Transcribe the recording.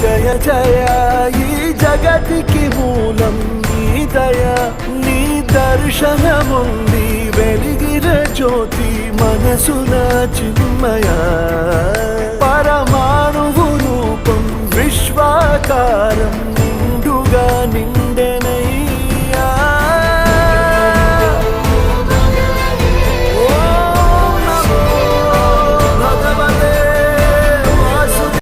జయ జయ ఈ జగతికి మూలం నీ దయ నీ దర్శనముంది వెలిగిన జ్యోతి మనసున చిన్మయ పరమా